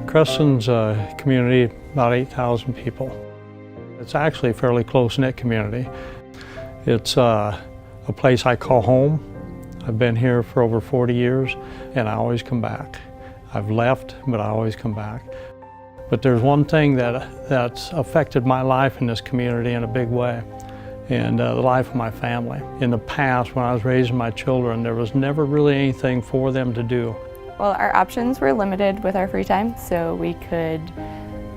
Creston's a community, about 8,000 people. It's actually a fairly close-knit community. It's a place I call home. I've been here for over 40 years, and I always come back. I've left, but I always come back. But there's one thing that's affected my life in this community in a big way, and the life of my family. In the past, when I was raising my children, there was never really anything for them to do. Well, our options were limited with our free time, so we could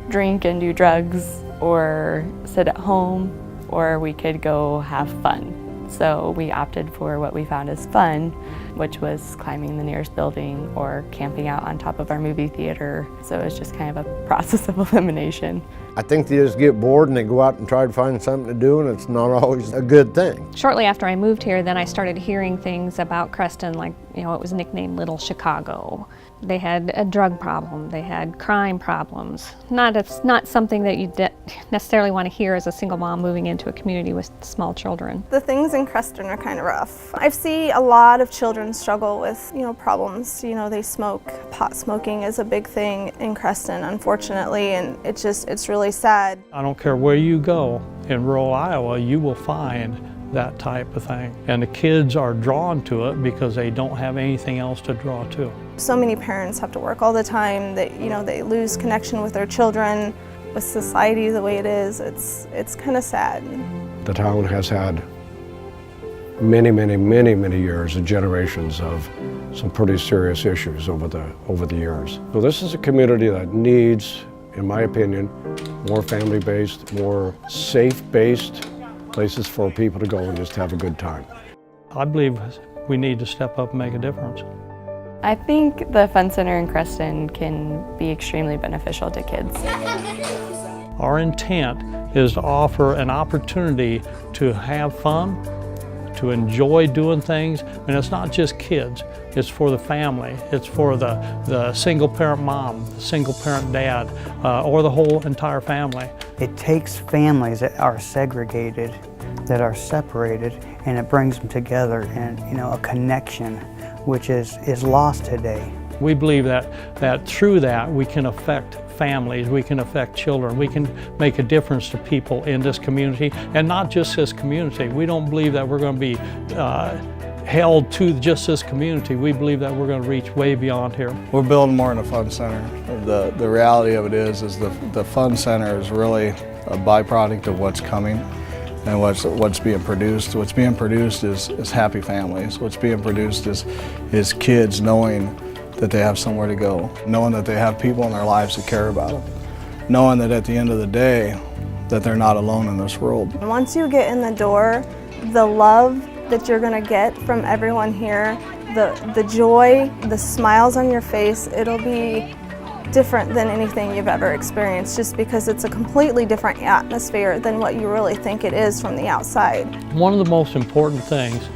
drink and do drugs, or sit at home, or we could go have fun. So we opted for what we found as fun, which was climbing the nearest building or camping out on top of our movie theater. So it was just kind of a process of elimination. I think they just get bored and they go out and try to find something to do, and it's not always a good thing. Shortly after I moved here, then I started hearing things about Creston, like, it was nicknamed Little Chicago. They had a drug problem, they had crime problems. It's not something that you necessarily want to hear as a single mom moving into a community with small children. The things in Creston are kind of rough. I see a lot of children struggle with, problems. They smoke. Pot smoking is a big thing in Creston, unfortunately, and it's really sad. I don't care where you go in rural Iowa, you will find that type of thing. And the kids are drawn to it because they don't have anything else to draw to. So many parents have to work all the time that, they lose connection with their children, with society the way it is. It's kind of sad. The town has had many years and generations of some pretty serious issues over the years. So this is a community that needs, in my opinion, more family-based, more safe-based places for people to go and just have a good time. I believe we need to step up and make a difference. I think the Fun Center in Creston can be extremely beneficial to kids. Our intent is to offer an opportunity to have fun, to enjoy doing things. And it's not just kids, it's for the family. It's for the single-parent mom, the single-parent dad, or the whole entire family. It takes families that are segregated, that are separated, and it brings them together in a connection which is lost today. We believe that through that we can affect families, we can affect children, we can make a difference to people in this community, and not just this community. We don't believe that we're going to be held to just this community. We believe that we're going to reach way beyond here. We're building more in a fun center. The reality of it is the fun center is really a byproduct of what's coming and what's being produced. What's being produced is happy families. What's being produced is kids knowing that they have somewhere to go, knowing that they have people in their lives that care about them, knowing that at the end of the day that they're not alone in this world. Once you get in the door, the love that you're going to get from everyone here, the joy, the smiles on your face, it'll be different than anything you've ever experienced, just because it's a completely different atmosphere than what you really think it is from the outside. One of the most important things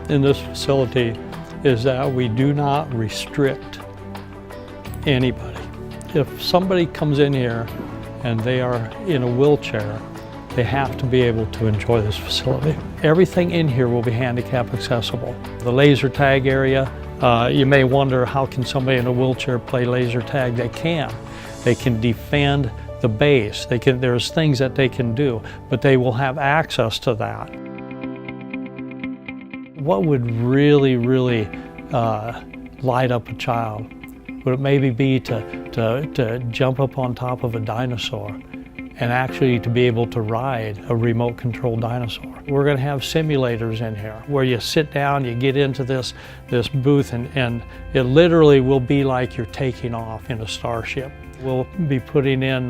in this facility is that we do not restrict anybody. If somebody comes in here and they are in a wheelchair, they have to be able to enjoy this facility. Everything in here will be handicap accessible. The laser tag area, you may wonder, how can somebody in a wheelchair play laser tag? They can. They can defend the base. There's things that they can do, but they will have access to that. What would really light up a child? Would it maybe be to jump up on top of a dinosaur and actually to be able to ride a remote-controlled dinosaur? We're going to have simulators in here where you sit down, you get into this booth, and it literally will be like you're taking off in a starship. We'll be putting in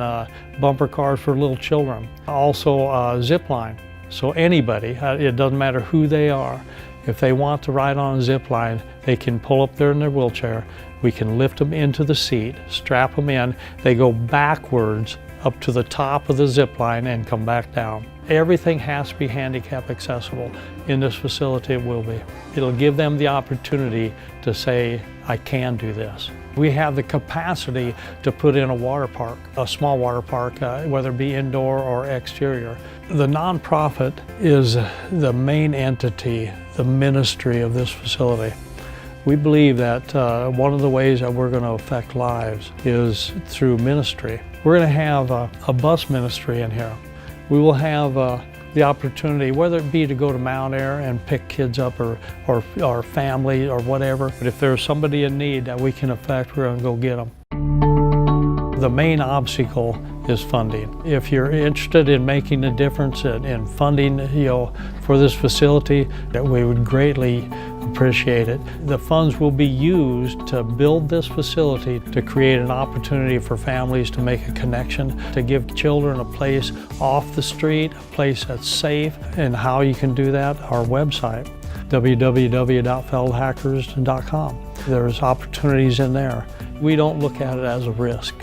bumper cars for little children. Also zip line. So anybody, it doesn't matter who they are, if they want to ride on a zip line, they can pull up there in their wheelchair. We can lift them into the seat, strap them in. They go backwards up to the top of the zip line and come back down. Everything has to be handicap accessible. In this facility, it will be. It'll give them the opportunity to say, I can do this. We have the capacity to put in a water park, a small water park, whether it be indoor or exterior. The nonprofit is the main entity, the ministry of this facility. We believe that one of the ways that we're going to affect lives is through ministry. We're going to have a bus ministry in here. We will have the opportunity, whether it be to go to Mount Air and pick kids up or family or whatever, but if there's somebody in need that we can affect, we're going to go get them. The main obstacle is funding. If you're interested in making a difference in funding, for this facility, that we would greatly appreciate it. The funds will be used to build this facility to create an opportunity for families to make a connection, to give children a place off the street, a place that's safe. And how you can do that, our website, www.feldhackers.com. There's opportunities in there. We don't look at it as a risk.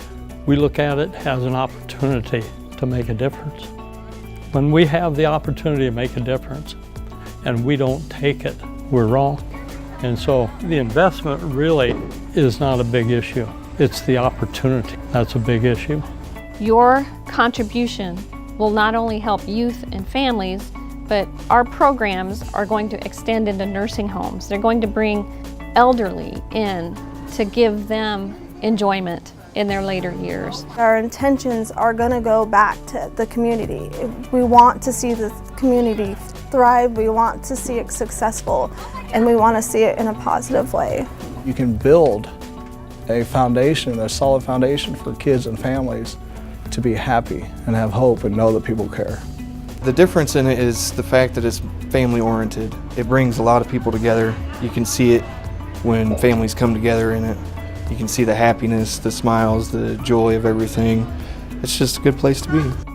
We look at it as an opportunity to make a difference. When we have the opportunity to make a difference and we don't take it, we're wrong. And so the investment really is not a big issue. It's the opportunity that's a big issue. Your contribution will not only help youth and families, but our programs are going to extend into nursing homes. They're going to bring elderly in to give them enjoyment in their later years. Our intentions are going to go back to the community. We want to see the community thrive, we want to see it successful, and we want to see it in a positive way. You can build a foundation, a solid foundation for kids and families to be happy and have hope and know that people care. The difference in it is the fact that it's family oriented. It brings a lot of people together. You can see it when families come together in it. You can see the happiness, the smiles, the joy of everything. It's just a good place to be.